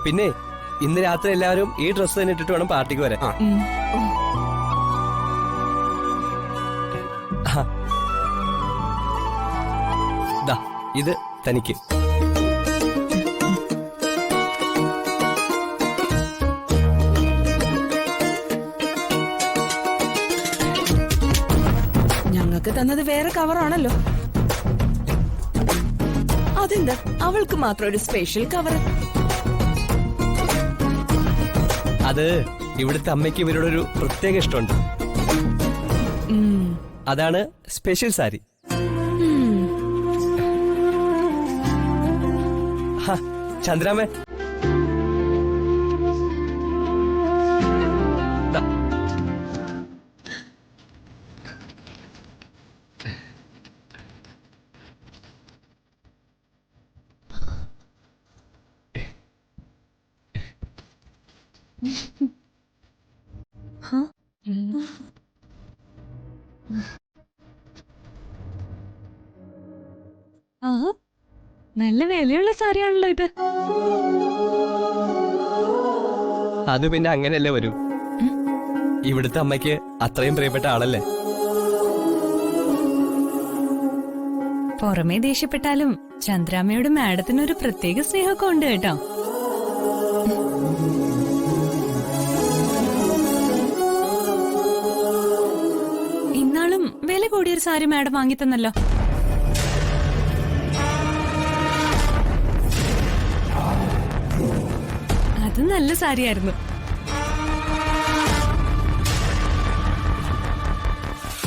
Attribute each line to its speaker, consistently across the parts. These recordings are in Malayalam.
Speaker 1: പിന്നെ ഇന്ന് രാത്രി എല്ലാവരും ഈ ഡ്രസ്സ് തന്നെ ഇട്ടിട്ട് വേണം പാർട്ടിക്ക് വരാൻ. ദാ ഇത് തനിക്ക്.
Speaker 2: ഞങ്ങൾക്ക് തന്നത് വേറെ കവറാണല്ലോ. അതെന്താ അവൾക്ക് മാത്രം ഒരു സ്പെഷ്യൽ കവർ?
Speaker 1: അത് ഇവിടുത്തെ അമ്മയ്ക്ക് ഇവരോടൊരു പ്രത്യേക ഇഷ്ടമുണ്ട്. അതാണ് സ്പെഷ്യൽ സാരി. ചന്ദ്രാമേ,
Speaker 3: നല്ല വിലയുള്ള സാരിയാണല്ലോ ഇത്.
Speaker 1: അത് പിന്നെ അങ്ങനെയല്ലേ വരൂ. ഇവിടുത്തെ അമ്മയ്ക്ക് അത്രയും പ്രിയപ്പെട്ട ആളല്ലേ.
Speaker 3: പുറമേ ദേഷ്യപ്പെട്ടാലും ചന്ദ്രാമ്മയോട് മാഡത്തിനൊരു പ്രത്യേക സ്നേഹമൊക്കെ ഉണ്ട് കേട്ടോ. ഇന്നാളും വില കൂടിയൊരു സാരി മാഡം വാങ്ങിത്തന്നല്ലോ. അത് നല്ല സാരിയായിരുന്നു.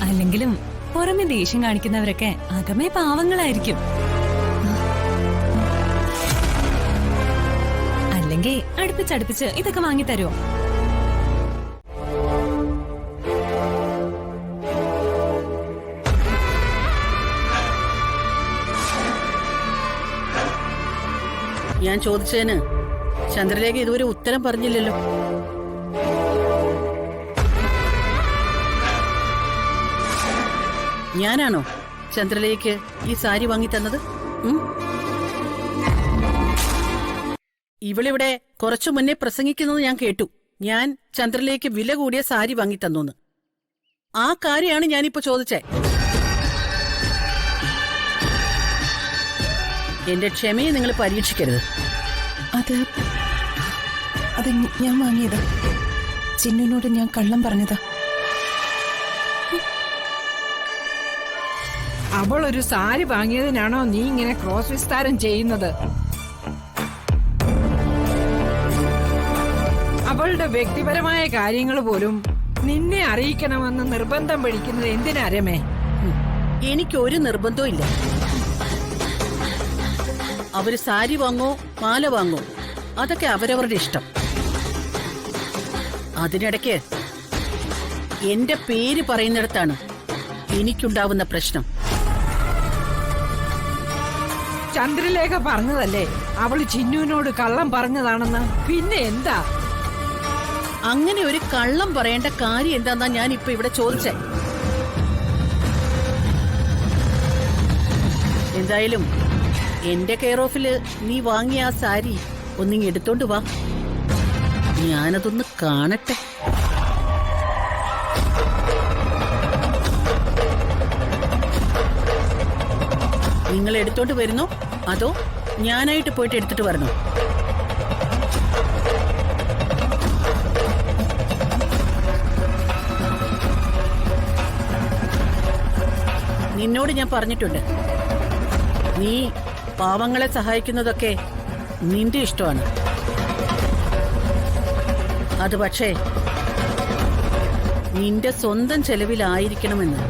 Speaker 3: അല്ലെങ്കിലും പുറമെ ദേഷ്യം കാണിക്കുന്നവരൊക്കെ അകമേ പാവങ്ങളായിരിക്കും. അല്ലെങ്കിൽ അടുപ്പിച്ചടുപ്പിച്ച് ഇതൊക്കെ വാങ്ങിത്തരുമോ?
Speaker 4: ഞാൻ ചോദിച്ചതിന് ചന്ദ്രലേഖ ഇതുവരെ ഉത്തരം പറഞ്ഞില്ലല്ലോ. ഞാനാണോ ചന്ദ്രലേഖയ്ക്ക് ഈ സാരി വാങ്ങി തന്നത്? ഇവളിവിടെ കുറച്ചു മുന്നേ പ്രസംഗിക്കുന്നത് ഞാൻ കേട്ടു. ഞാൻ ചന്ദ്രലേഖയ്ക്ക് വില കൂടിയ സാരി വാങ്ങി തന്നു. ആ കാര്യമാണ് ഞാനിപ്പോ ചോദിച്ചേ. എന്റെ ക്ഷമയെ നിങ്ങൾ പരീക്ഷിക്കരുത്.
Speaker 2: അത് ഞാൻ വാങ്ങിയതാ. ചിന്നുനോട് ഞാൻ കള്ളം പറഞ്ഞതാ.
Speaker 5: അവൾ ഒരു സാരി വാങ്ങിയതിനാണോ നീ ഇങ്ങനെ ക്രോസ് വിസ്താരം ചെയ്യുന്നത്? അവളുടെ വ്യക്തിപരമായ കാര്യങ്ങൾ പോലും നിന്നെ അറിയിക്കണമെന്ന് നിർബന്ധം പിടിക്കുന്നത് എന്തിനാ രമേ?
Speaker 4: എനിക്കൊരു നിർബന്ധവും ഇല്ല. അവര് സാരി വാങ്ങോ മാല വാങ്ങോ അതൊക്കെ അവരവരുടെ ഇഷ്ടം. അതിനിടയ്ക്ക് എന്റെ പേര് പറയുന്നിടത്താണ് എനിക്കുണ്ടാവുന്ന പ്രശ്നം.
Speaker 5: ചന്ദ്രലേഖ പറഞ്ഞതല്ലേ അവള് ചിന്നുവിനോട് കള്ളം പറഞ്ഞതാണെന്ന്. പിന്നെ എന്താ?
Speaker 4: അങ്ങനെ ഒരു കള്ളം പറയേണ്ട കാര്യം എന്താന്നാ ഞാൻ ഇപ്പൊ ഇവിടെ ചോദിച്ചേ. എന്തായാലും എന്റെ കെയർ ഓഫില് നീ വാങ്ങിയ ആ സാരി ഒന്നിങ്ങ് എടുത്തോണ്ട് വാ, ഞാനതൊന്ന് കാണട്ടെ. നിങ്ങൾ എടുത്തോണ്ട് വരുന്നോ അതോ ഞാനായിട്ട് പോയിട്ട് എടുത്തിട്ട് വരണോ? നിന്നോട് ഞാൻ പറഞ്ഞിട്ടുണ്ട്, നീ പാവങ്ങളെ സഹായിക്കുന്നതൊക്കെ നിന്റെ ഇഷ്ടമാണ്. അത് പക്ഷേ നിന്റെ സ്വന്തം ചെലവിലായിരിക്കണമെന്ന്.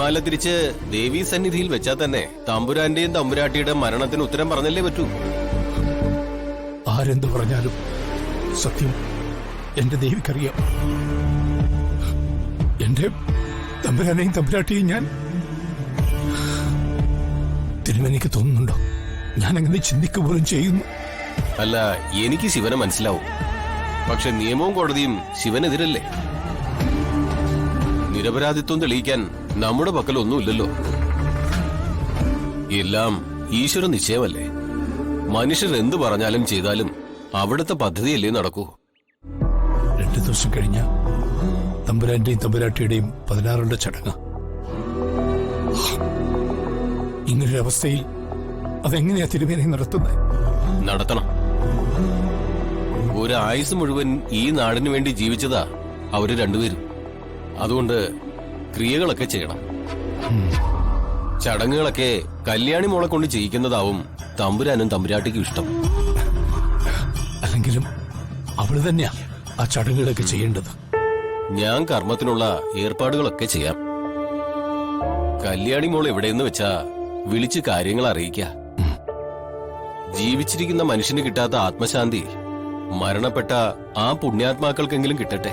Speaker 6: മണിമാല തിരിച്ച് ദേവീ സന്നിധിയിൽ വെച്ചാൽ തന്നെ തമ്പുരാന്റെയും തമ്പുരാട്ടിയുടെ മരണത്തിന് ഉത്തരം പറഞ്ഞല്ലേ പറ്റൂ.
Speaker 7: ആരെന്തു പറഞ്ഞാലും സത്യം എന്റെ ദേവിക്കറിയാം. എന്റെ തമ്പുരാനെയും തമ്പുരാട്ടിയും ഞാൻ തിരുമേനിക്ക് തോന്നുന്നുണ്ടോ ഞാൻ അങ്ങനെ ചിന്തിക്കുക പോലും ചെയ്യുന്നു?
Speaker 6: അല്ല, എനിക്ക് ശിവനെ മനസ്സിലാവും. പക്ഷെ നിയമവും കോടതിയും ശിവനെതിരല്ലേ? നിരപരാധിത്വം തെളിയിക്കാൻ നമ്മുടെ പക്കൽ ഒന്നുമില്ലല്ലോ. എല്ലാം ഈശ്വര നിശ്ചയമല്ലേ. മനുഷ്യർ എന്തു പറഞ്ഞാലും ചെയ്താലും അവിടുത്തെ പദ്ധതിയല്ലേ നടക്കൂ.
Speaker 7: 2 ദിവസം കഴിഞ്ഞ തമ്പുരാന്റെയും തമ്പുരാട്ടിയുടെയും 16ന്റെ ചടങ്ങ്. ഇങ്ങനൊരവസ്ഥയിൽ അതെങ്ങനെയാ തിരുമേനി നടത്തുന്നത്?
Speaker 6: നടത്തണം. ഒരു ആയുസ് മുഴുവൻ ഈ നാടിനു വേണ്ടി ജീവിച്ചതാ അവര് രണ്ടുപേരും. അതുകൊണ്ട് ക്രിയകളൊക്കെ ചെയ്യണം. ചടങ്ങുകളൊക്കെ കല്യാണി മോളെ കൊണ്ട് ചെയ്യിക്കുന്നതാവും തമ്പുരാനും തമ്പുരാട്ടിക്കും ഇഷ്ടം.
Speaker 7: അല്ലെങ്കിലും അവള് തന്നെയാ ആ ചടങ്ങുകളൊക്കെ ചെയ്യേണ്ടത്.
Speaker 6: ഞാൻ കർമ്മത്തിനുള്ള ഏർപ്പാടുകളൊക്കെ ചെയ്യാം. കല്യാണി മോൾ എവിടെയെന്ന് വെച്ചാ വിളിച്ച് കാര്യങ്ങൾ അറിയിക്ക. ജീവിച്ചിരിക്കുന്ന മനുഷ്യന് കിട്ടാത്ത ആത്മശാന്തി മരണപ്പെട്ട ആ പുണ്യാത്മാക്കൾക്കെങ്കിലും കിട്ടട്ടെ.